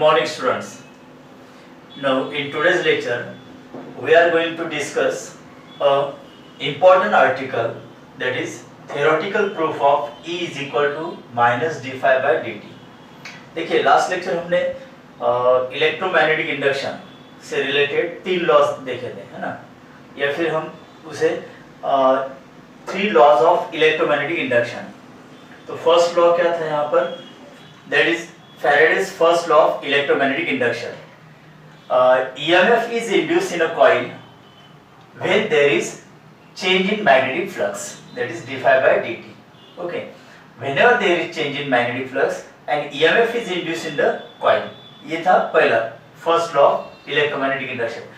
morning students. Now in today's lecture we are going to discuss a important article, that is theoretical proof of E is equal to minus d phi by dt. देखिए last lecture हमने electromagnetic induction से related 3 laws देखे थे, है ना, या फिर हम उसे 3 लॉज ऑफ इलेक्ट्रोमैग्नेटिक इंडक्शन. तो फर्स्ट लॉ क्या था यहाँ पर, that is Faraday's first law of electromagnetic induction. EMF is induced in a coil when there is change in magnetic flux, that is d phi by dt. Okay, whenever there is change in magnetic flux and EMF is induced in the coil. ये था पहला first law of electromagnetic induction.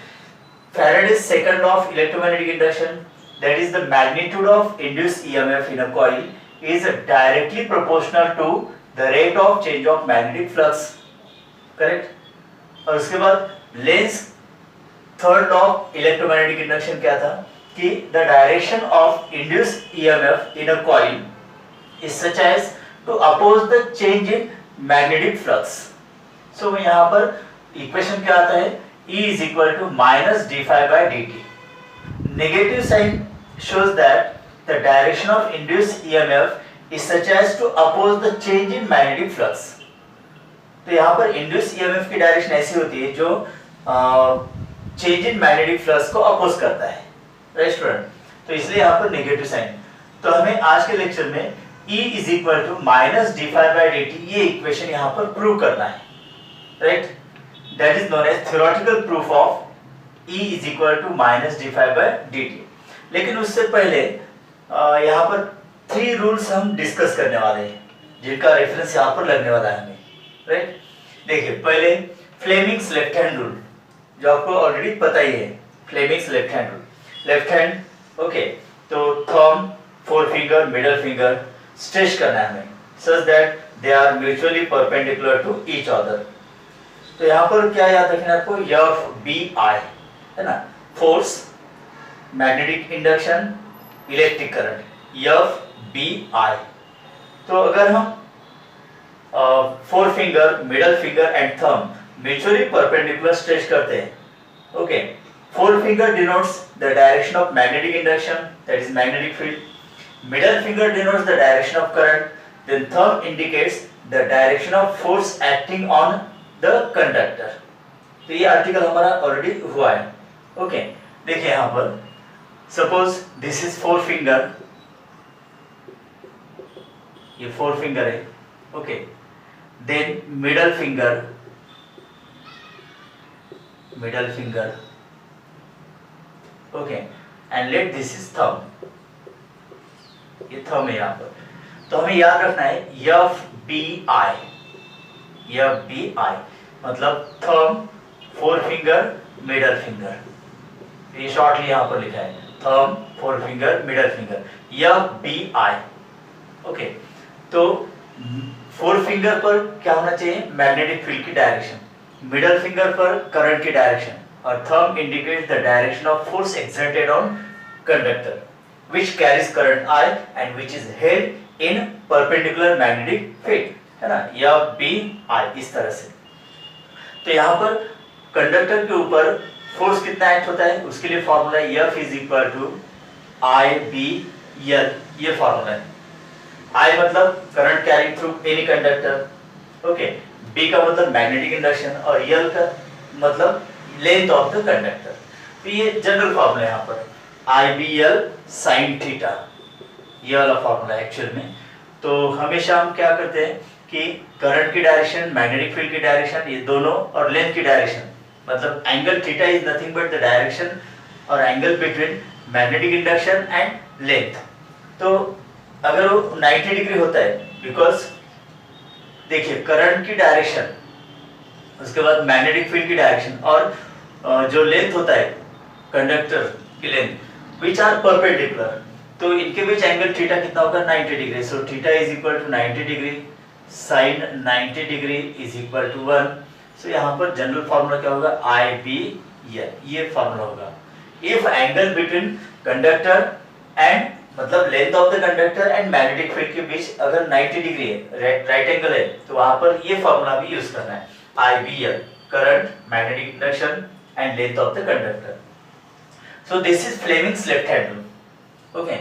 Faraday's second law of electromagnetic induction, that is the magnitude of induced EMF in a coil is directly proportional to the rate of change of magnetic flux, correct. और उसके बाद lens third law of electromagnetic induction क्या था कि the direction of induced EMF in a coil is such as to oppose the change in magnetic flux. So यहाँ पर equation क्या आता है, E is equal to minus d phi by dt. Negative sign shows that the direction of induced EMF is such as to oppose the change in magnetic flux. तो यहाँ पर induced EMF की direction ऐसी होती है जो change in magnetic flux को oppose करता है, राइट स्टूडेंट. तो इसलिए यहाँ पर नेगेटिव साइन. तो हमें आज के लेक्चर में E is equal to minus d phi by dt ये इक्वेशन यहाँ पर प्रूव करना है, right. That is known as theoretical proof of E is equal to minus d phi by dt. लेकिन उससे पहले यहाँ पर 3 रूल्स हम डिस्कस करने वाले हैं जिनका रेफरेंस यहाँ पर लगने वाला है हमें, राइट. देखिए पहले फ्लेमिंग्स लेफ्ट हैंड रूल, जो आपको ऑलरेडी पता ही है. Fleming's left hand rule, left hand, okay. तो thumb, four finger, middle finger stretch करना है हमें such that they are mutually perpendicular to each other. तो यहाँ पर क्या याद रखना है आपको, एफ बी आई, है ना. Force, magnetic induction, electric current, F B I. तो अगर हम four finger, middle finger and thumb mutually perpendicular stretch करते हैं, okay. Four finger denotes the direction of magnetic induction, that is magnetic field. Middle finger denotes the direction of current, then thumb indicates the direction of force acting on the conductor. तो ये article हमारा already हुआ है, okay. देखिए यहाँ पर suppose this is four finger, ये four finger है, okay. Then middle finger, middle finger, okay. And let this is thumb, ये थंब है यहाँ पर. तो हमें याद रखना है F B I, F B I मतलब thumb, four finger, middle finger. ये शॉर्टली यहाँ पर लिखा है thumb, four finger, middle finger, F B I, okay. तो फोर फिंगर पर क्या होना चाहिए, मैग्नेटिक फील्ड की डायरेक्शन. मिडल फिंगर पर करंट की डायरेक्शन, और thumb indicates the direction of force exerted on conductor which carries current I and which is held in perpendicular magnetic field, है ना, या बी आई, इस तरह से. तो यहाँ पर कंडक्टर के ऊपर फोर्स कितना एक्ट होता है, उसके लिए formula F is equal to I B L. ये फॉर्मूला है. I मतलब current carrying through any conductor, okay. B का मतलब मैग्नेटिक इंडक्शन, और L का मतलब लेंथ ऑफ द कंडक्टर. तो ये जनरल फॉर्मूला है यहाँ पर IBL sin थीटा, ये वाला फॉर्मूला है एक्चुअल में. तो हमेशा हम क्या करते हैं कि करंट की डायरेक्शन, मैग्नेटिक फील्ड की डायरेक्शन, ये दोनों, और लेंथ की डायरेक्शन, मतलब angle theta is nothing but the direction और angle between magnetic induction and length. तो अगर वो 90 डिग्री होता है, बिकॉज देखिए करंट की डायरेक्शन, उसके बाद मैग्नेटिक फील्ड की डायरेक्शन, और जो लेंथ होता है कंडक्टर की लेंथ, विच आर परपेंडिकुलर. तो इनके बीच एंगल थीटा कितना होगा, 90 degree. So theta is equal to 90 degree, sine 90 degree is equal to 1. So यहाँ पर जनरल फॉर्मूला क्या होगा, आई बी एल, ये फॉर्मूला होगा. If angle between conductor and मतलब length of the conductor and magnetic field के बीच अगर 90 डिग्री है, राइट एंगल है, तो वहां पर ये फॉर्मूला भी यूज करना है. IBL, current, magnetic induction and length of the conductor. So this is Fleming's left hand rule. Okay,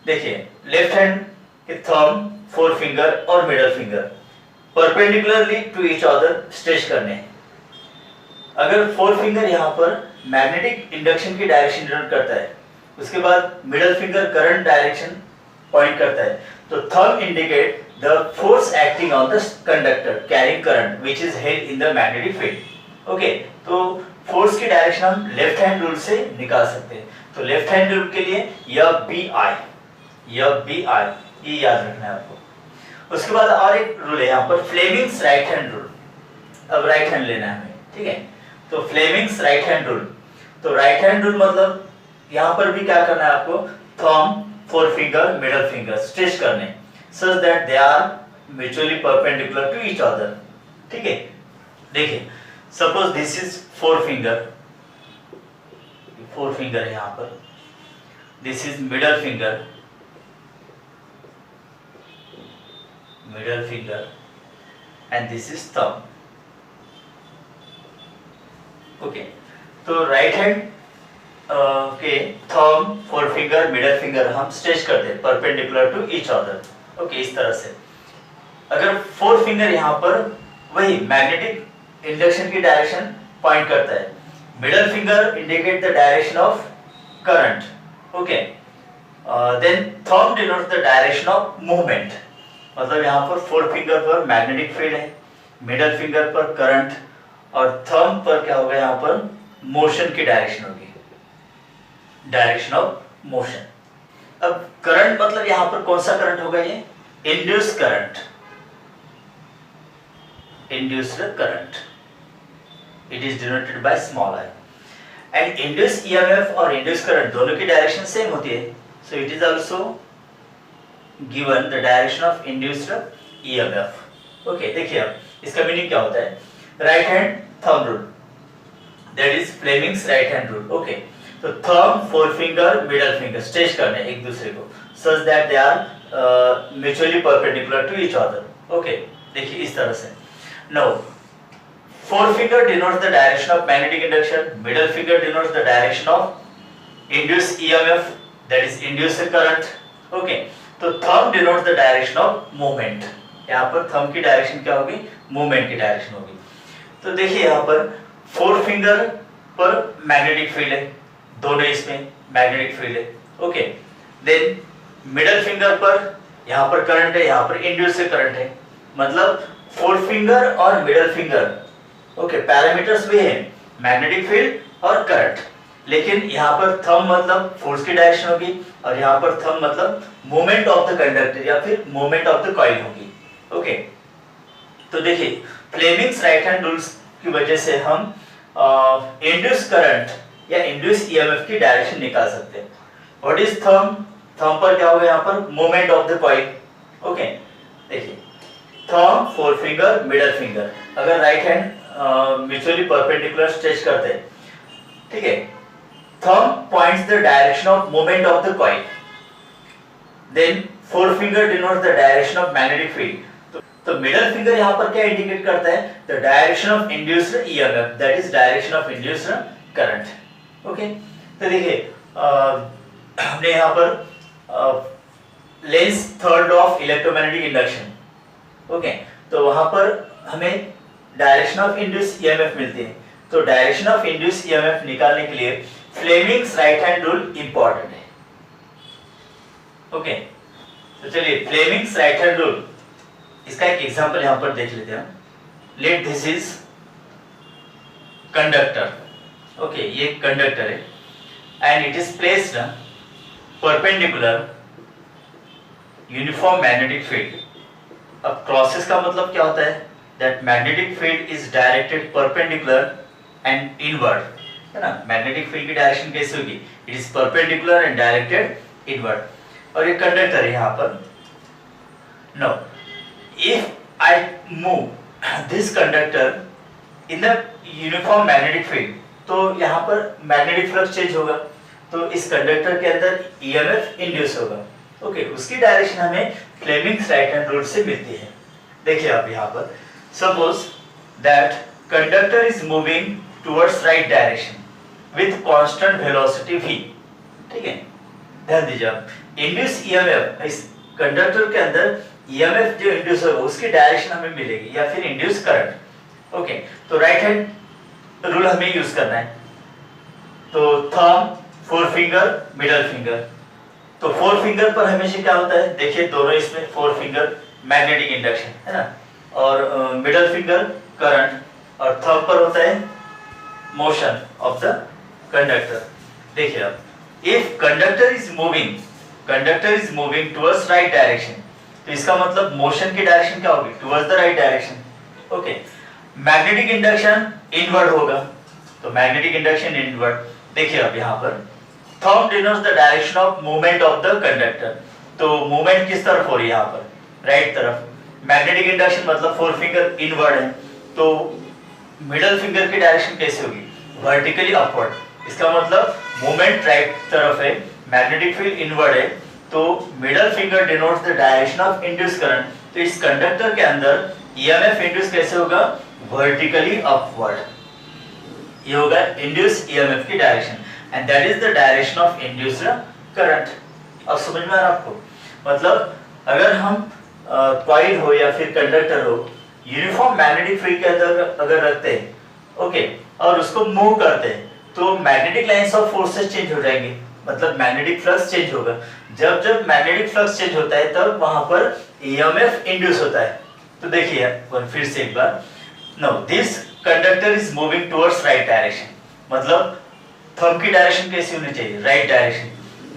देखिए लेफ्ट हैंड के थंब, फोर फिंगर और middle finger perpendicularly to each other stretch करने। अगर four finger यहाँ पर magnetic induction की direction denote करता है, उसके बाद middle finger current direction point करता है, तो thumb indicate the force acting on the conductor carrying current which is held in the magnetic field. Okay, तो फोर्स की डायरेक्शन हम लेफ्ट हैंड रूल से निकाल सकते हैं। तो लेफ्ट हैंड रूल के लिए यह BI ये याद रखना है आपको। उसके बाद और एक रूल है यहाँ पर, फ्लेमिंग्स राइट हैंड रूल। अब राइट हैंड लेना है हमें, ठीक है। तो फ्लेमिंग्स राइट हैंड रूल, तो राइट हैंड रूल मतलब यहाँ पर भी क्या करना है आपको, thumb, four finger, middle finger stretch करने such that they are mutually perpendicular to each other, ठीक है। देखिए suppose this is four finger है यहाँ पर, this is middle finger and this is thumb. Okay, तो राइट हैंड के thumb, four finger, middle finger हम स्ट्रेच करते हैं perpendicular to each other. Okay, इस तरह से। अगर फोर फिंगर यहाँ पर वही मैग्नेटिक इंडक्शन की डायरेक्शन पॉइंट करता है, middle finger indicate the direction of current, okay, then thumb denotes the direction of movement. मतलब यहाँ पर फोर फिंगर पर मैग्नेटिक फील्ड है, मिडल फिंगर पर करंट और थंब पर क्या होगा, यहाँ पर मोशन की डायरेक्शन होगी, डायरेक्शन ऑफ मोशन। अब करंट मतलब यहाँ पर कौन सा करंट होगा, ये induced current, it is denoted by small I. And induced EMF और इंड्यूस्ड करंट दोनों की डायरेक्शन सेम होती है, so it is also given the direction of induced EMF. Okay, देखिए अब इसका मीनिंग क्या होता है, right hand thumb rule, that is Fleming's right hand rule. Okay, तो thumb, four finger, middle finger stretch करने एक दूसरे को such that they are mutually perpendicular to each other। Okay, देखिए इस तरह से। Now four finger denotes the direction of magnetic induction, middle finger denotes the direction of induced EMF, that is induced current। Okay, तो thumb denotes the direction of movement। यहाँ पर thumb की direction क्या होगी, मूवमेंट की direction होगी। तो देखिए यहाँ पर फोर फिंगर पर मैग्नेटिक फील्ड है, दोनों इसमें मैग्नेटिक फील्ड है। ओके, देन मिडल फिंगर पर यहाँ पर करंट है, यहाँ पर इंड्यूस्ड करंट है, मतलब फोर फिंगर और मिडल फिंगर, ओके, पैरामीटर्स भी है, मैग्नेटिक फील्ड और करंट। लेकिन यहाँ पर थंब मतलब फोर्स की डायरेक्शन होगी और यहाँ पर थंब मतलब मूवमेंट ऑफ द कंडक्टर या फिर मूवमेंट ऑफ द कॉइल होगी। ओके, तो देखिए फ्लेमिंग्स राइट हैंड रूल्स की वजह से हम इंड्यूस्ड करंट या इंड्यूस्ड ईएमएफ की डायरेक्शन निकाल सकते हैं। व्हाट इज थंब, थंब पर क्या होगा, यहाँ पर movement of the coil. Okay, देखिए thumb, four finger, middle finger, अगर right hand mutually perpendicular stretch करते हैं, ठीक है, thumb points the direction of movement of the coil, then four finger denotes the direction of magnetic field. तो middle finger यहाँ पर क्या इंडिकेट करता है, the direction of induced EMF, that is direction of induced current. Okay, तो देखिए हमने यहाँ पर lens third law of electromagnetic induction, okay, तो वहां पर हमें डायरेक्शन ऑफ इंड्यूस्ड ईएमएफ मिलती है। तो डायरेक्शन ऑफ इंड्यूस्ड ईएमएफ निकालने के लिए Fleming's right hand rule important है। ओके, तो चलिए फ्लेमिंग्स राइट हैंड रूल, इसका एक एग्जांपल यहां पर देख लेते हैं। Let this is conductor, okay, ये कंडक्टर है and it is placed perpendicular uniform magnetic field. अब क्रॉसेस का मतलब क्या होता है, that magnetic field is directed perpendicular and inward, है ना। मैग्नेटिक फील्ड की डायरेक्शन कैसे होगी, it is perpendicular and directed inward. और ये कंडक्टर है यहाँ पर। No, if I move this conductor in the uniform magnetic field, तो यहाँ पर मैग्नेटिक फ्लक्स चेंज होगा, तो इस कंडक्टर के अंदर ईएमएफ इंड्यूस होगा। ओके, उसकी डायरेक्शन हमें फ्लेमिंग्स राइट हैंड रूल से मिलती है। देखिए आप यहाँ पर, suppose that conductor is moving towards right direction with constant velocity v, ठीक है। ध्यान दीजिए आप, इंड्यूस ईएमएफ, इस कंडक्टर के अंदर ईएमएफ जो इंड्यूस होगा उसकी डायरेक्शन हमें मिलेगी या फिर इंड्यूस करंट। ओके, तो राइट हैंड रूल हमें यूज करना है। तो thumb, four finger, middle finger. तो फोर फिंगर पर हमेशा क्या होता है, देखिए दोनों इसमें फोर फिंगर मैग्नेटिक इंडक्शन है ना, और मिडल फिंगर करंट, और थंब पर होता है मोशन ऑफ द कंडक्टर। देखिए आप, if conductor is moving towards right direction, तो इसका मतलब मोशन की डायरेक्शन क्या होगी, towards the right direction. Okay, magnetic induction inward होगा, तो मैग्नेटिक इंडक्शन इनवर्ड। देखिए अब यहाँ पर thumb denotes the direction of movement of the conductor, तो मूवमेंट किस तरफ हो रही है, यहाँ पर राइट तरफ। मैग्नेटिक इंडक्शन मतलब फोर फिंगर इनवर्ड है, तो मिडल फिंगर की डायरेक्शन कैसे होगी, वर्टिकली अपवर्ड। इसका मतलब मूवमेंट राइट तरफ है, मैग्नेटिक फील्ड इनवर्ड है, तो middle finger denotes the direction of induce current. तो इस कंडक्टर के अंदर ईएमएफ इंड्यूस कैसे होगा, वर्टिकली अपवर्ड। ये होगा इंड्यूस ईएमएफ की direction, and that is the direction of induced current. अब समझ में आ रहा है आपको, मतलब अगर हम कॉइल हो या फिर कंडक्टर हो, यूनिफॉर्म मैग्नेटिक फील्ड के अंदर अगर रखते हैं, ओके, और उसको मूव करते हैं, तो magnetic lines of forces change हो जाएंगे, मतलब मैग्नेटिक फ्लक्स चेंज होगा। जब जब मैग्नेटिक फ्लक्स चेंज होता है तब वहां पर ईएमएफ इंड्यूस होता है। तो देखिए फिर से एक बार, no this conductor is moving towards right direction, मतलब थंब की डायरेक्शन कैसी होनी चाहिए, राइट डायरेक्शन।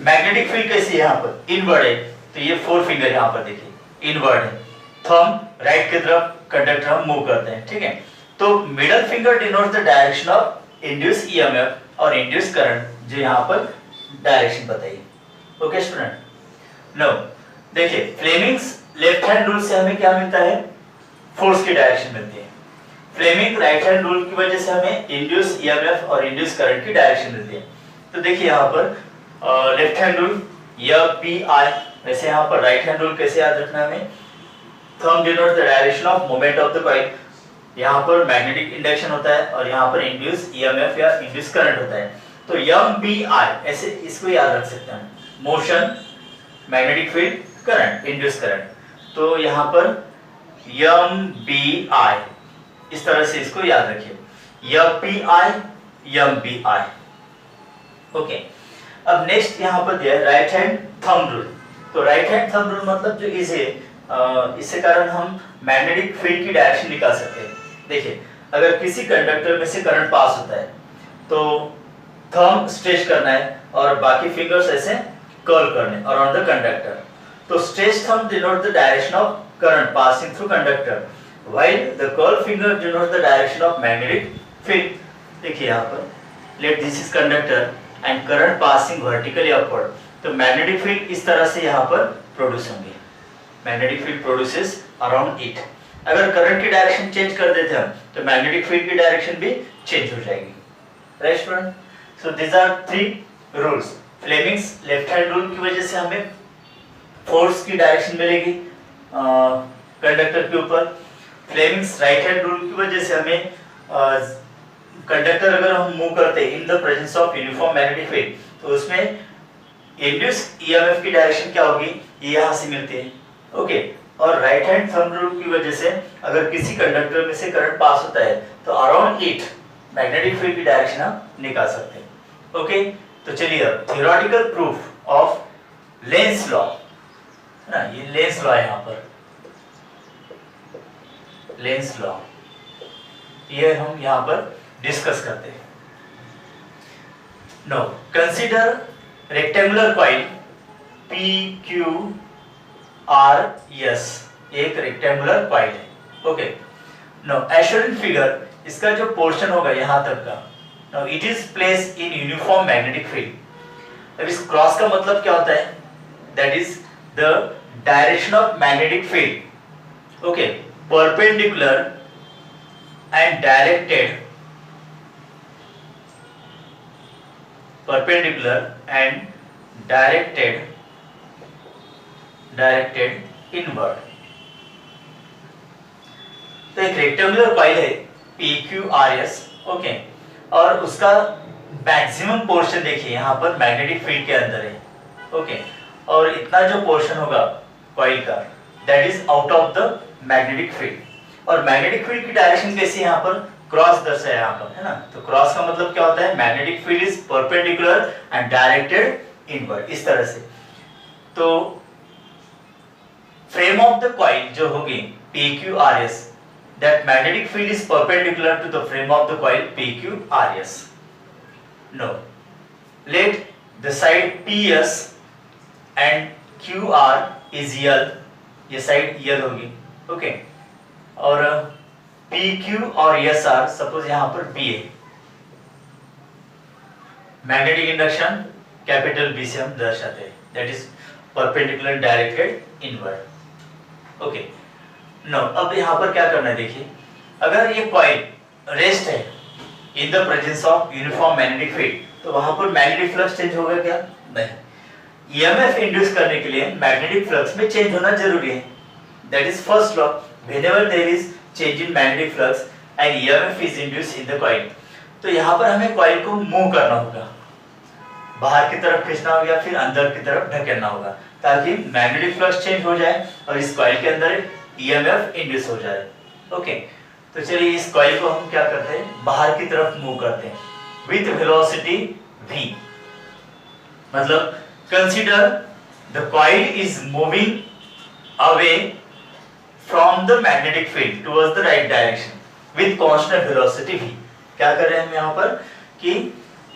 मैग्नेटिक फील्ड कैसी है, यहाँ पर इनवर्ड है, तो ये फोर फिंगर यहाँ पर देखिए इनवर्ड है, थंब राइट की तरफ कंडक्टर हम मूव करते हैं, ठीक है। तो middle finger denotes the direction of induce EMF और इंड्यूस करंट, जो यहाँ पर डायरेक्शन बताइए। ओके स्टूडेंट, नो देखिए फ्लेमिंग्स लेफ्ट हैंड रूल से हमें क्या मिलता है, फोर्स की डायरेक्शन मिलती है। फ्लेमिंग राइट हैंड रूल की वजह से हमें इंड्यूस ईएमएफ और इंड्यूस करंट की डायरेक्शन मिलती है। तो देखिए यहाँ पर लेफ्ट हैंड रूल या पी आई, वैसे यहाँ पर राइट हैंड रूल कैसे याद रखना है हमें, thumb denotes the direction of movement of the coil. यहाँ पर मैग्नेटिक इंडक्शन होता है और यहाँ पर इंड्यूस ईएमएफ या इंड्यूस करंट होता है। तो एम बी आई ऐसे इसको याद रख सकते हैं, motion, magnetic field, current, induce current. तो यहाँ पर एम बी आई, इस तरह से इसको याद रखिए, M P I, M B I. Okay, अब नेक्स्ट यहाँ पर दिया है राइट हैंड थंब रूल। तो राइट हैंड थंब रूल मतलब जो इसे इससे कारण हम मैग्नेटिक फील्ड की डायरेक्शन निकाल सकते हैं। देखिए अगर किसी कंडक्टर में से करंट पास होता है तो थंब स्ट्रेच करना है और बाकी फिंगर्स ऐसे कर्ल करने अराउंड द कंडक्टर। तो stretch thumb denote the direction of current passing through conductor while the curl finger denotes the direction of magnetic field। देखिए यहाँ पर let this is conductor and current passing vertically upward, तो magnetic field इस तरह से यहाँ पर produce होंगे, magnetic field produces around it. अगर करंट की डायरेक्शन चेंज कर देते हम तो मैग्नेटिक फील्ड की डायरेक्शन भी चेंज हो जाएगी, right student. So this are three rules. Fleming's left hand rule की वजह से हमें फोर्स की डायरेक्शन मिलेगी कंडक्टर के ऊपर। फ्लेमिंग्स राइट हैंड रूल की वजह से हमें कंडक्टर अगर हम मूव करते हैं in the presence of uniform magnetic field तो उसमें इंड्यूस ईएमएफ की डायरेक्शन क्या होगी, ये यहाँ से मिलती है। ओके, और राइट हैंड थंब रूल की वजह से अगर किसी कंडक्टर में से करंट पास होता है तो अराउंड इट मैग्नेटिक फील्ड की डायरेक्शन हम निकाल सकते हैं। ओके, तो चलिए अब theoretical proof of lens law है ना, ये लेंस लॉ है यहाँ पर, लेंस लॉ ये हम यहाँ पर डिस्कस करते हैं। No consider rectangular coil P Q R S, एक रेक्टेंगुलर कॉइल है। Okay, no as shown in figure, इसका जो पोर्शन होगा यहाँ तक का, no it is placed in uniform magnetic field. अब इस क्रॉस का मतलब क्या होता है, that is the direction of magnetic field. Okay, perpendicular and directed, perpendicular and directed inward। तो एक रेक्टेंगुलर कॉइल है PQRS, ओके, और उसका मैक्सिमम पोर्शन देखिए यहाँ पर मैग्नेटिक फील्ड के अंदर है, ओके, और इतना जो पोर्शन होगा कॉइल का that is out of the magnetic field. और मैग्नेटिक फील्ड की डायरेक्शन कैसी है यहाँ पर, क्रॉस दर्शाया है यहाँ पर, है ना। तो क्रॉस का मतलब क्या होता है, magnetic field is perpendicular and directed inward, इस तरह से। तो फ्रेम ऑफ द कॉइल जो होगी PQRS, that magnetic field is perpendicular to the frame of the coil PQRS. No, let the side PS and QR is L, ये side L होगी, okay, और PQ और SR सपोज यहाँ पर B है। Magnetic induction capital B से हम दर्शाते हैं, that is perpendicular directed inward, okay. No, अब यहाँ पर क्या करना है देखिए, अगर ये कॉइल रेस्ट है in the presence of uniform magnetic field तो वहां पर मैग्नेटिक फ्लक्स चेंज होगा क्या, नहीं। ईएमएफ इंड्यूस करने के लिए मैग्नेटिक फ्लक्स में चेंज होना जरूरी है, that is first law, whenever there is change in magnetic flux and EMF is induced in the coil. तो यहाँ पर हमें कॉइल को मूव करना होगा, बाहर की तरफ खींचना होगा या फिर अंदर की तरफ ढकेलना होगा, ताकि मैग्नेटिक फ्लक्स चेंज हो जाए और इस कॉइल के अंदर EMF इंड्यूस हो जाए, ओके। तो चलिए इस कॉइल को हम क्या करते हैं, बाहर की तरफ मूव करते हैं विथ वेलोसिटी v, मतलब consider the coil is moving away from the magnetic field towards the right direction with constant velocity v। क्या कर रहे हैं हम यहाँ पर कि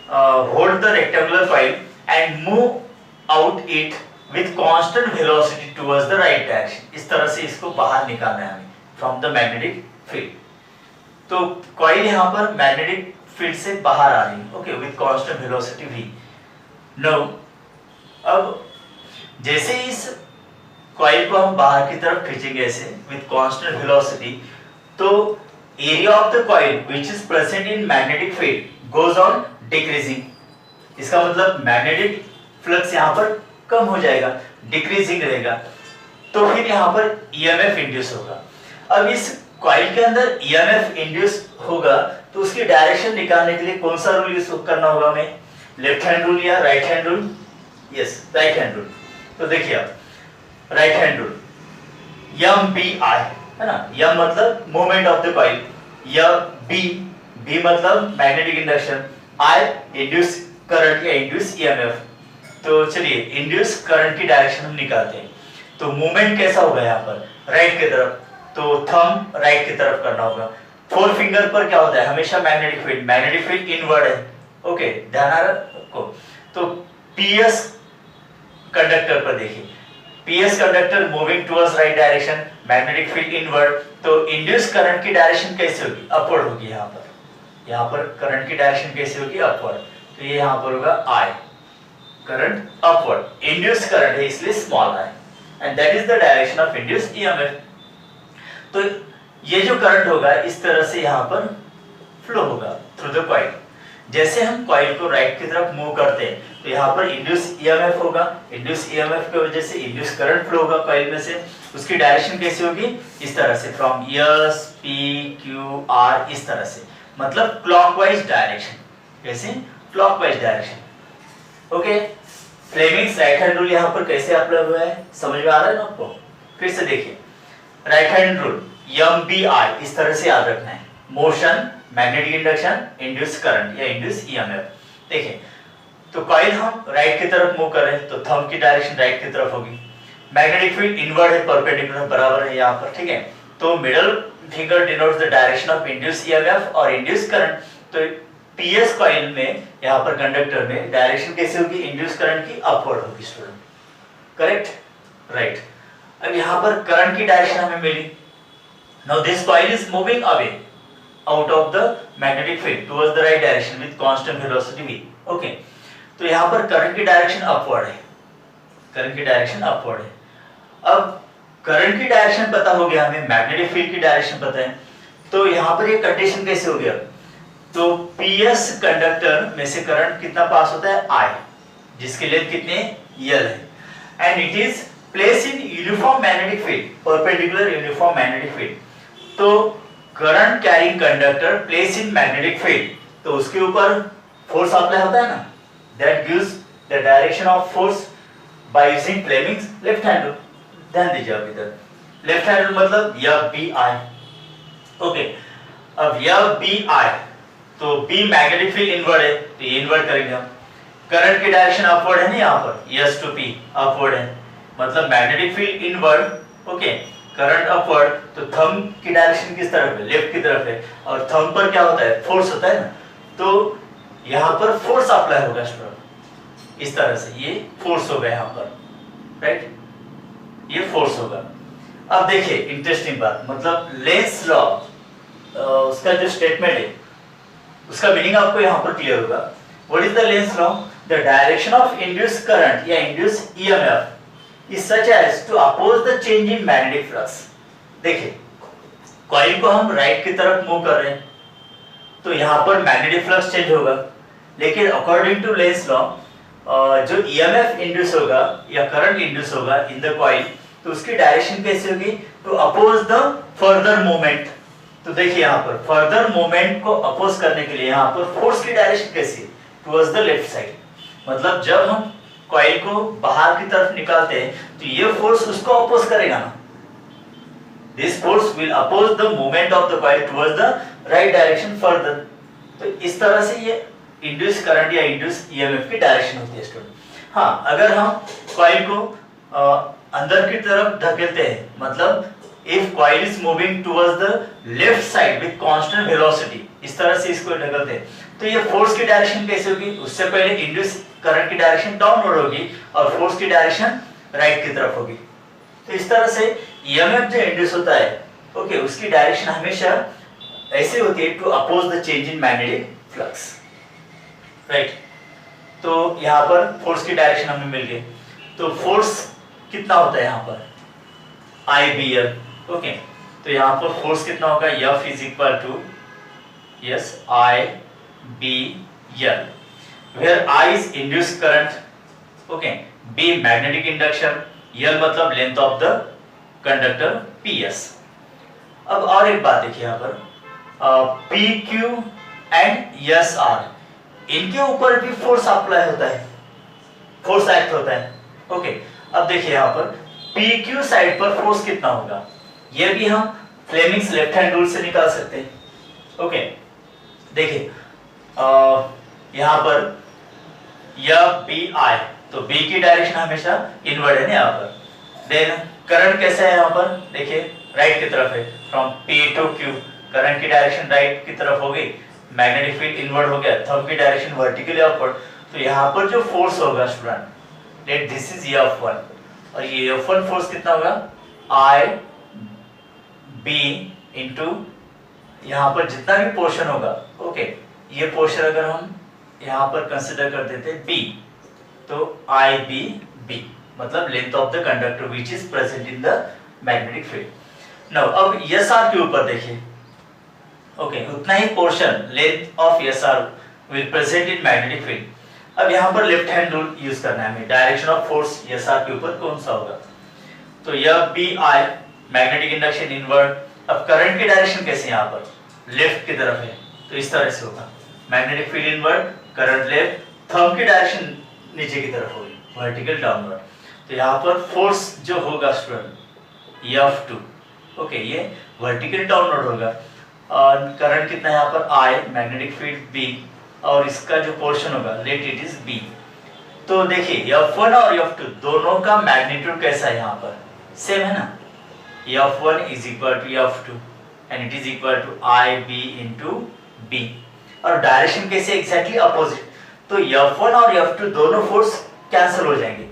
hold the rectangular coil and move out it with constant velocity towards the right direction, इस तरह से इसको बाहर निकालना है हमें from the magnetic field। तो कॉइल यहाँ पर मैग्नेटिक फील्ड से बाहर आ रही है, okay, with constant velocity v। Now, अब जैसे इस कॉइल को हम बाहर की तरफ खींचेंगे ऐसे with constant velocity, तो area of the coil which is present in magnetic field goes on decreasing। इसका मतलब मैग्नेटिक फ्लक्स यहाँ पर कम हो जाएगा, डिक्रीजिंग रहेगा, तो फिर यहाँ पर EMF इंड्यूस होगा। अब इस कॉइल के अंदर EMF इंड्यूस होगा तो उसकी डायरेक्शन निकालने के लिए कौन सा रूल यूज करना होगा हमें, लेफ्ट हैंड रूल या right hand rule, yes right hand rule. तो देखिए आप राइट हैंड रूल MBI है ना, M मतलब मूवमेंट ऑफ द कॉइल, या B मतलब magnetic induction, I induce current या इंड्यूस EMF। तो चलिए इंड्यूस करंट की डायरेक्शन हम निकालते हैं। तो मूवमेंट कैसा होगा यहाँ पर, राइट की तरफ, तो थंब राइट की तरफ करना होगा। फोर फिंगर पर क्या होता है, हमेशा मैग्नेटिक फील्ड इनवर्ड है, ओके, ध्यान रखो। तो PS कंडक्टर पर देखिए, PS conductor moving towards right direction, magnetic field inward, तो इंड्यूस करंट की डायरेक्शन कैसे होगी, अपवर्ड होगी। यहाँ पर करंट की डायरेक्शन कैसे होगी, अपवर्ड। तो ये यहाँ पर होगा I, current upward, induced current है इसलिए small I, and that is the direction of induced EMF। तो ये जो करंट होगा इस तरह से यहाँ पर फ्लो होगा थ्रू द कॉइल। जैसे हम कॉइल को राइट की तरफ मूव करते हैं तो यहाँ पर इंड्यूस EMF होगा, इंड्यूस EMF की वजह से इंड्यूस करंट फ्लो होगा कॉइल में से। उसकी डायरेक्शन कैसी होगी, इस तरह से, from S P Q R, इस तरह से, मतलब क्लॉकवाइज डायरेक्शन। कैसे, clockwise direction, okay. Fleming's right hand rule यहाँ पर कैसे अप्लाई हुआ है, समझ में आ रहा है ना आपको। फिर से देखिए राइट हैंड रूल MBI, इस तरह से याद रखना है, motion, magnetic induction, induce current या इंड्यूस EMF। देखिए तो कॉइल हम राइट की तरफ मूव कर रहे हैं तो थंब की डायरेक्शन राइट की तरफ होगी, मैग्नेटिक फील्ड इनवर्ड है, परपेंडिकुलर बराबर है यहाँ पर, ठीक है। तो middle finger denotes the direction of induce EMF और इंड्यूस करंट। तो PS कॉइल में यहाँ पर कंडक्टर में डायरेक्शन कैसे होगी, इंड्यूस करंट की अपवर्ड होगी स्टूडेंट, करेक्ट, राइट। अब यहाँ पर करंट की डायरेक्शन हमें मिली। Now this coil is moving away out of the magnetic field towards the right direction with constant velocity v, okay. तो यहाँ पर करंट की डायरेक्शन अपवर्ड है, करंट की डायरेक्शन अपवर्ड है। अब करंट की डायरेक्शन पता हो गया हमें, मैग्नेटिक फील्ड की डायरेक्शन पता है, तो यहाँ पर ये कंडीशन कैसे हो गया, तो PS कंडक्टर में से करंट कितना पास होता है, I, जिसकी लेंथ कितनी है, L है, and it is place in uniform magnetic field, perpendicular uniform magnetic field. तो current carrying conductor place in magnetic field, तो उसके ऊपर फोर्स अप्लाई होता है ना, that gives the direction of force by using Fleming's left hand rule. ध्यान दीजिए आप इधर, लेफ्ट हैंड रूल मतलब यह बी आई। ओके, अब यह बी आई, तो बी मैग्नेटिक फील्ड इनवर्ड है, तो ये इनवर्ड करेंगे हम। करंट की डायरेक्शन अपवर्ड है ना, यहाँ पर यस टू पी अपवर्ड है, मतलब magnetic field inward. Okay, current upward, तो थंब की डायरेक्शन किस तरफ है, लेफ्ट की तरफ है, और थंब पर क्या होता है, फोर्स होता है ना, तो यहाँ पर फोर्स अप्लाई होगा स्टूडेंट, इस तरह से ये फोर्स होगा यहाँ पर, राइट, ये फोर्स होगा। अब देखिए इंटरेस्टिंग बात, मतलब लेंस लॉ उसका जो स्टेटमेंट है उसका मीनिंग आपको यहाँ पर क्लियर होगा। What is the Lenz law? The direction of induced current या induced EMF is such as to oppose the change in magnetic flux. देखिए कॉइल को हम राइट की तरफ मूव कर रहे हैं, तो यहाँ पर मैग्नेटिक फ्लक्स चेंज होगा, लेकिन अकॉर्डिंग टू लेंस लॉ जो ईएमएफ इंड्यूस होगा या करंट इंड्यूस होगा इन द कॉइल, तो उसकी डायरेक्शन कैसी होगी, to oppose the further movement. तो देखिए यहाँ पर फर्दर मूवमेंट को अपोज करने के लिए यहाँ पर फोर्स की डायरेक्शन कैसी है, टुवर्ड्स द लेफ्ट साइड। मतलब जब हम कॉइल को बाहर की तरफ निकालते हैं तो ये फोर्स उसको अपोज करेगा ना, this force will oppose the movement of the coil towards the right direction further. तो इस तरह से ये इंड्यूस करंट या इंड्यूस ईएमएफ की डायरेक्शन होती है स्टूडेंट। हाँ, अगर हम कॉइल को अंदर की तरफ धकेलते हैं, मतलब if coil is moving towards the left side with constant velocity, इस तरह से इसको ढकलते हैं, तो ये फोर्स की डायरेक्शन कैसे होगी, उससे पहले इंड्यूस करंट की डायरेक्शन डाउनवर्ड होगी और फोर्स की डायरेक्शन राइट की तरफ होगी। तो इस तरह से ईएमएफ जो इंड्यूस होता है, ओके, उसकी डायरेक्शन हमेशा ऐसे होती है to oppose the change in magnetic flux, right. तो यहाँ पर फोर्स की डायरेक्शन हमें मिल गई, तो फोर्स कितना होता है यहाँ पर, IBL। ओके, तो यहाँ पर फोर्स कितना होगा, F is equal to yes IBL, where I is induced current, okay, B magnetic induction, L मतलब length of the conductor PS। अब और एक बात देखिए यहाँ पर PQ एंड SR, इनके ऊपर भी फोर्स अप्लाई होता है, फोर्स एक्ट होता है। ओके, अब देखिए यहाँ पर PQ साइड पर फोर्स कितना होगा, ये भी हम फ्लेमिंग्स लेफ्ट हैंड रूल से निकाल सकते हैं। ओके, देखिए यहाँ पर यह BI, तो B की डायरेक्शन हमेशा इनवर्ड है ना यहाँ पर। देन करंट कैसा है यहाँ पर, देखिए राइट की तरफ है, from P to Q, current की डायरेक्शन राइट की तरफ हो गई, मैग्नेटिक फील्ड इनवर्ड हो गया, थंब की डायरेक्शन वर्टिकली अपवर्ड। तो यहाँ पर जो फोर्स होगा student, late this is F1, और ये F1 फोर्स कितना होगा, IB इंटू यहाँ पर जितना भी पोर्शन होगा, ओके, ये पोर्शन अगर हम यहाँ पर कंसिडर कर देते B, तो IBB मतलब length of the conductor which is present in the magnetic field. Now अब SR के ऊपर देखिए, ओके, उतना ही portion length of SR will present in magnetic field. अब यहाँ पर लेफ्ट हैंड रूल यूज करना है हमें, डायरेक्शन ऑफ फोर्स SR के ऊपर कौन सा होगा, तो यह BI मैग्नेटिक इंडक्शन इनवर्ड। अब करंट की डायरेक्शन कैसे यहाँ पर, लेफ्ट की तरफ है, तो इस तरह से होगा, magnetic field inward, current left, thumb की डायरेक्शन नीचे की तरफ होगी, वर्टिकल डाउनवर्ड। तो यहाँ पर फोर्स जो होगा स्टूडेंट F2, ओके, ये वर्टिकल डाउनवर्ड होगा, और करंट कितना है यहाँ पर I, मैग्नेटिक फील्ड B, और इसका जो पोर्शन होगा लेट इट इज B। तो देखिए F1 और F2 दोनों का मैग्नीट्यूड कैसा है, यहाँ पर सेम है ना, F1 is equal to F2 and it is equal to IB into B, और डायरेक्शन कैसे एग्जैक्टली अपोजिट। तो F1 और F2 दोनों फोर्स कैंसिल हो जाएंगे,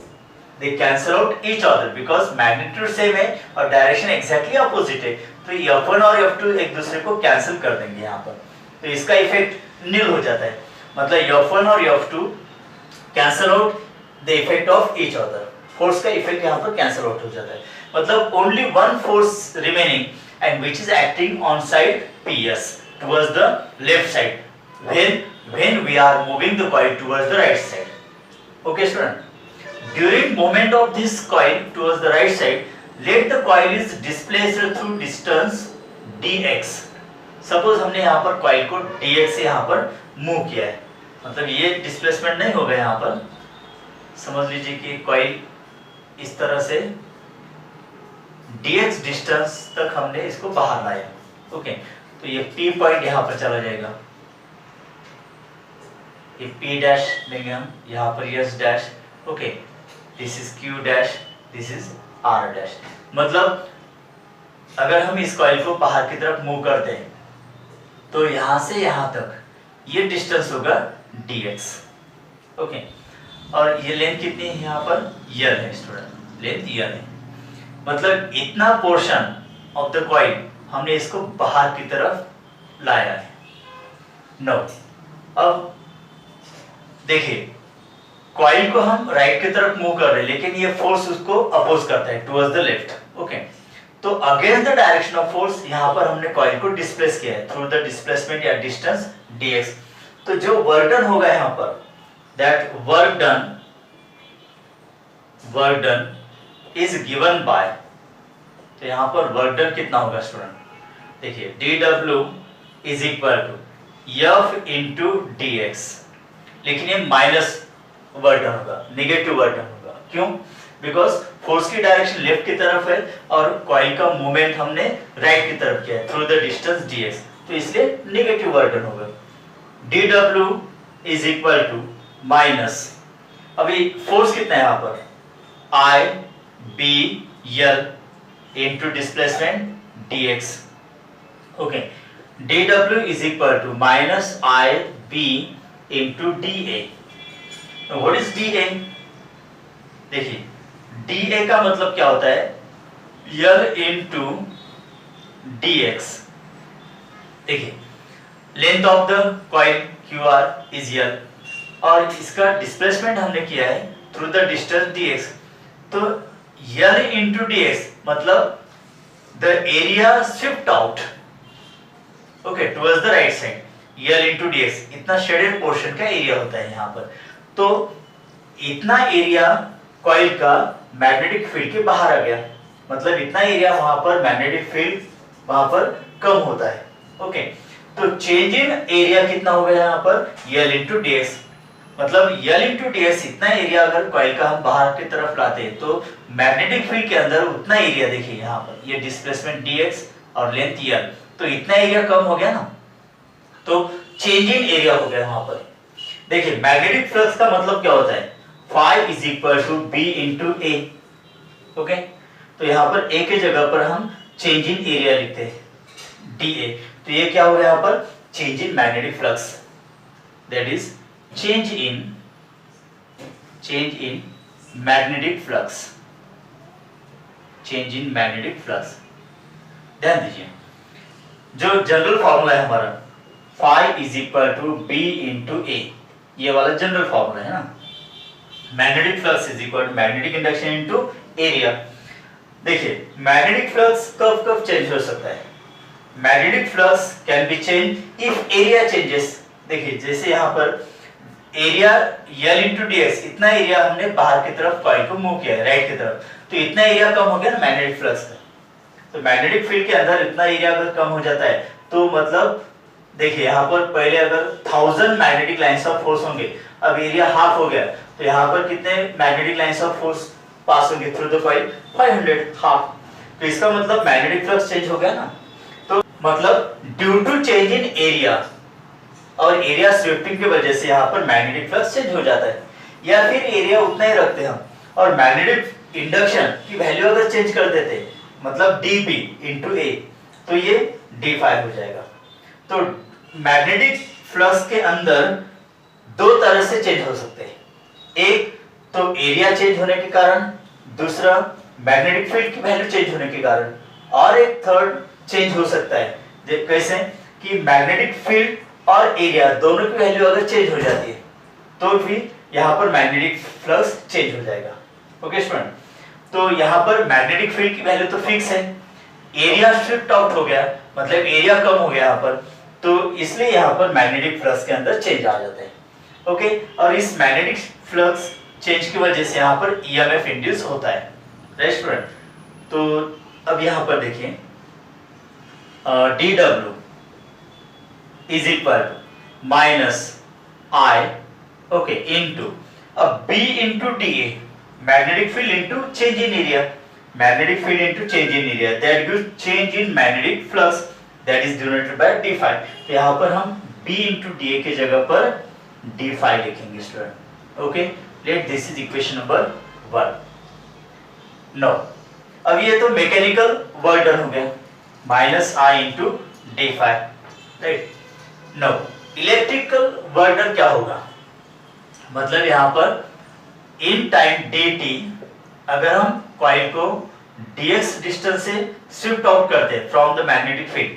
they cancel out each other because magnitude same है और डायरेक्शन एग्जैक्टली अपोजिट है, तो F1 और F2 एक दूसरे को कैंसिल कर देंगे यहाँ पर, तो इसका इफेक्ट नील हो जाता है, मतलब F1 और F2 cancel out the effect of each other, force का इफेक्ट यहाँ पर कैंसिल आउट हो जाता है, मतलब only one force remaining and which is acting on side PS towards the left side when we are moving the coil towards the right side. Okay student, during movement of this coil towards the right side, let the coil is displaced through distance dx. Suppose हमने यहाँ पर coil को dx से यहाँ पर move किया है, मतलब ये डिस्प्लेसमेंट नहीं होगा यहाँ पर, समझ लीजिए कि कॉइल इस तरह से dx डिस्टेंस तक हमने इसको बाहर लाया। ओके, तो ये P पॉइंट यहाँ पर चला जाएगा, ये P डैश लेंगे हम, यहाँ पर S dash. Okay, this is Q dash, this is R dash. मतलब अगर हम इस कॉइल को बाहर की तरफ मूव करते हैं तो यहाँ से यहाँ तक ये डिस्टेंस होगा dx। ओके, और ये लेंथ कितनी है यहाँ पर, L है स्टूडेंट, लेंथ L है। मतलब इतना पोर्शन ऑफ द कॉइल हमने इसको बाहर की तरफ लाया है। नो, अब देखिए कॉइल को हम राइट की तरफ मूव कर रहे हैं, लेकिन ये फोर्स उसको अपोज करता है टुवर्ड्स द लेफ्ट। ओके, तो against the direction of force यहाँ पर हमने कॉइल को डिस्प्लेस किया है थ्रू द डिस्प्लेसमेंट या डिस्टेंस dx। तो जो वर्क डन होगा यहाँ पर, that work done is given by, तो यहाँ पर वर्क डन कितना होगा स्टूडेंट, देखिए dw is equal to f into dx, लेकिन ये माइनस वर्क डन होगा, नेगेटिव वर्क डन होगा। क्यों? बिकॉज फोर्स की डायरेक्शन लेफ्ट की तरफ है और कॉइल का मूवमेंट हमने राइट की तरफ किया है थ्रू द डिस्टेंस dx, तो इसलिए नेगेटिव वर्क डन होगा। dw is equal to minus, अभी फोर्स कितना है यहाँ पर, I B L into displacement dx। Okay, dw is equal to minus I B into dA। Now what is dA? देखिए dA का मतलब क्या होता है, L into dx। देखिए length of the coil QR is L और इसका displacement हमने किया है थ्रू द डिस्टेंस dx, तो L into dx मतलब the area shift out, okay, towards the right side. L into dx इतना शेडेड पोर्शन का एरिया होता है यहाँ पर, तो इतना एरिया कॉइल का मैग्नेटिक फील्ड के बाहर आ गया, मतलब इतना एरिया वहां पर मैग्नेटिक फील्ड वहां पर कम होता है। ओके, तो चेंज इन एरिया कितना होगा यहाँ पर, L into dx, मतलब L into dx इतना एरिया अगर कॉइल का हम बाहर की तरफ लाते हैं तो मैग्नेटिक फील्ड के अंदर उतना एरिया, देखिए यहाँ पर ये डिस्प्लेसमेंट dx और लेंथ L, तो इतना एरिया कम हो गया ना, तो चेंज इन एरिया हो गया वहां पर। देखिए मैग्नेटिक फ्लक्स का मतलब क्या होता है, phi is equal to B into A। Okay, तो यहाँ पर A के जगह पर हम चेंज इन एरिया लिखते हैं dA, तो ये क्या हो गया यहाँ पर, change in magnetic flux, that is change in magnetic flux, change in magnetic flux. ध्यान दीजिए जो जनरल फॉर्मूला है हमारा, phi is equal to B into A, ये वाला जनरल फॉर्मूला है ना, magnetic flux is equal to magnetic induction into area. देखिए मैग्नेटिक फ्लक्स कब कब चेंज हो सकता है, magnetic flux can be change if area changes. देखिए जैसे यहाँ पर एरिया L into dx, इतना एरिया हमने बाहर की तरफ कॉइल को मूव किया है राइट की तरफ, तो इतना एरिया कम हो गया ना मैग्नेटिक फ्लक्स का, तो मैग्नेटिक फील्ड के अंदर इतना एरिया अगर कम हो जाता है तो मतलब देखिए यहाँ पर पहले अगर 1000 मैग्नेटिक लाइंस ऑफ फोर्स होंगे, अब एरिया हाफ हो गया, तो यहाँ पर कितने magnetic lines of force pass होंगे थ्रू द कॉइल, 500, हाफ। तो इसका मतलब मैग्नेटिक फ्लक्स चेंज हो गया ना, तो मतलब due to change in area और एरिया शिफ्टिंग की वजह से यहाँ पर मैग्नेटिक फ्लक्स चेंज हो जाता है, या फिर एरिया उतना ही रखते हम और मैग्नेटिक इंडक्शन की वैल्यू अगर चेंज कर देते मतलब dB into A, तो ये d5 हो जाएगा। तो मैग्नेटिक फ्लक्स के अंदर दो तरह से चेंज हो सकते हैं, एक तो एरिया चेंज होने के कारण, दूसरा मैग्नेटिक फील्ड की वैल्यू चेंज होने के कारण, और एक थर्ड चेंज हो सकता है कैसे कि मैग्नेटिक फील्ड और एरिया दोनों की वैल्यू अगर चेंज हो जाती है तो फिर यहाँ पर मैग्नेटिक फ्लक्स चेंज हो जाएगा। ओके स्टूडेंट, तो यहाँ पर मैग्नेटिक फील्ड की वैल्यू तो फिक्स है, एरिया शिफ्ट आउट हो गया मतलब एरिया कम हो गया यहाँ पर, तो इसलिए यहाँ पर मैग्नेटिक फ्लक्स के अंदर चेंज आ जाता है। ओके, और इस मैग्नेटिक फ्लक्स चेंज की वजह से यहाँ पर EMF इंड्यूस होता है, राइट स्टूडेंट। तो अब यहाँ पर देखिए dW is equal to minus I, okay, into अब B into dA, magnetic field into change in area, magnetic field into change in area, that gives change in magnetic flux, that is denoted by d phi. तो यहाँ पर हम B into dA के जगह पर d phi लिखेंगे student, okay. Let this is equation number 1. No, अब ये तो मैकेनिकल वर्क डन हो गया, माइनस आई into d phi, right. No, electrical work done क्या होगा, मतलब यहाँ पर इन टाइम dt, अगर हम कॉइल को dx डिस्टेंस से शिफ्ट आउट करते हैं फ्रॉम द मैग्नेटिक फील्ड,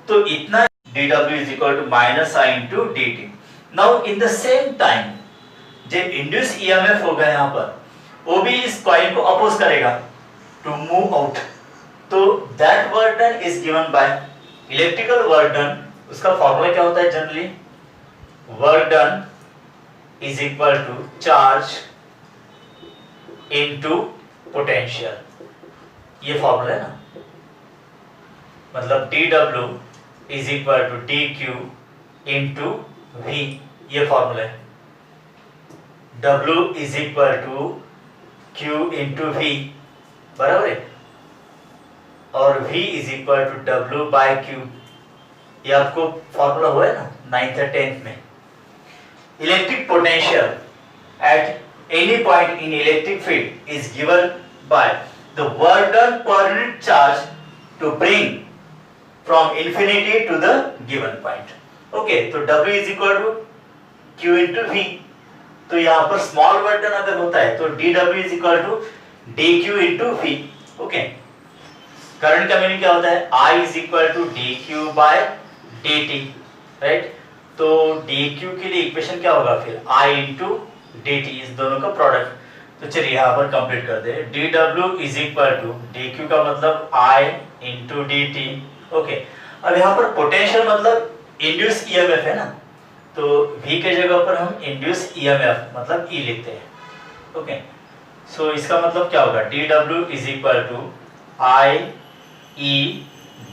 तो इतना dw is equal to minus I into dt. Now in the same time जब इंड्यूस ईएमएफ होगा यहाँ पर, वो भी इस कॉइल को अपोज करेगा टू मूव आउट, तो that work done is given by electrical work done. उसका फॉर्मूला क्या होता है generally, work done is equal to charge into potential, ये फॉर्मूला है ना, मतलब dw is equal to dq into v, ये फॉर्मूला है. w is equal to q into v, बराबर है, और v is equal to w by q, ये आपको फॉर्मूला हुआ है ना 9th और 10th में. Electric potential at any point in electric field is given by the work done per unit charge to bring from infinity to the given point. Okay, तो W is equal to Q into V. तो यहाँ पर small work done अगर होता है तो dW is equal to dQ into V. Okay. Current का meaning क्या होता है, I is equal to dQ by dt, right? तो dq के लिए इक्वेशन क्या होगा फिर, I into dt, इस दोनों का प्रोडक्ट. तो चलिए यहाँ पर कंप्लीट कर दे. dw is equal to dq का मतलब I into dt, ओके. अब यहाँ पर पोटेंशियल मतलब इंड्यूस ईएमएफ है ना, तो v के जगह पर हम इंड्यूस ईएमएफ मतलब E लिखते हैं, ओके. सो इसका मतलब क्या होगा, dw is equal to I E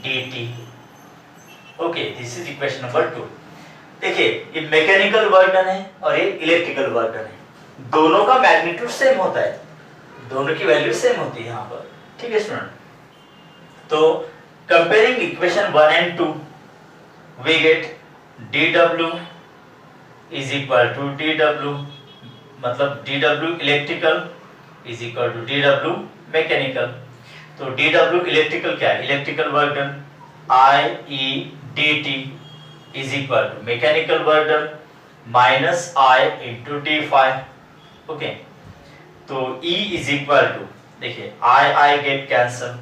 dt, okay. This is equation number 2. देखिए ये मैकेनिकल वर्क डन है और ये इलेक्ट्रिकल वर्क डन है, दोनों का मैग्नीट्यूड सेम होता है, दोनों की वैल्यू सेम होती है यहाँ पर, ठीक है स्टूडेंट. तो comparing equation 1 and 2 we get dw is equal to dw, मतलब dw electrical is equal to dw mechanical. तो dw इलेक्ट्रिकल क्या है, electrical work done, I E dt is equal to mechanical work done minus I into d phi, okay. तो E is equal to, देखिए I get cancel,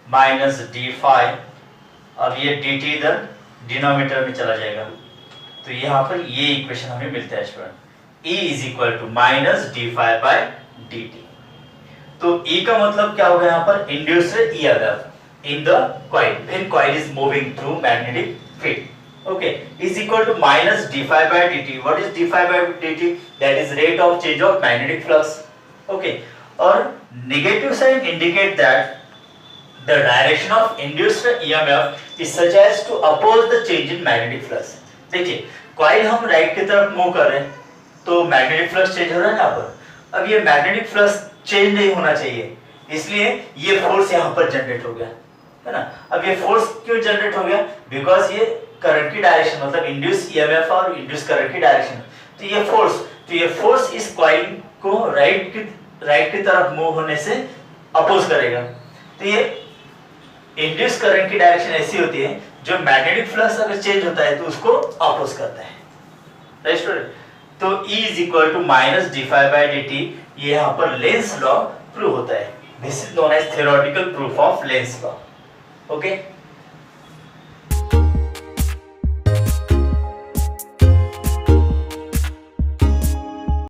minus d phi, अब ये dt इधर denominator में चला जाएगा, तो यहाँ पर ये इक्वेशन हमें मिलता है student, E is equal to minus d phi by dt. तो E का मतलब क्या होगा यहाँ पर, induced EMF in the coil when coil is moving through magnetic field, okay, is equal to minus d phi by dt. What is d phi by dt? That is rate of change of magnetic flux, okay. और negative sign indicate that the direction of induced EMF is such as to oppose the change in magnetic flux. देखिए coil हम right की तरफ move कर रहे हैं तो magnetic flux change हो रहा है यहाँ पर. अब ये magnetic flux चेंज नहीं होना चाहिए, इसलिए ये फोर्स यहाँ पर जनरेट हो गया है ना. अब ये फोर्स क्यों जनरेट हो गया, बिकॉज ये करंट की डायरेक्शन मतलब इंड्यूस ईएमएफ और इंड्यूस करंट की डायरेक्शन, तो ये फोर्स इस कॉइल को राइट की तरफ मूव होने से अपोज करेगा. तो ये इंड्यूस करंट की डायरेक्शन ऐसी होती है जो मैग्नेटिक फ्लक्स अगर चेंज होता है तो उसको अपोज करता है, राइट स्टूडेंट. तो E is equal to minus d phi by dt, ये यहाँ पर लेंस लॉ प्रूव होता है. This is known as theoretical proof of lens law, okay.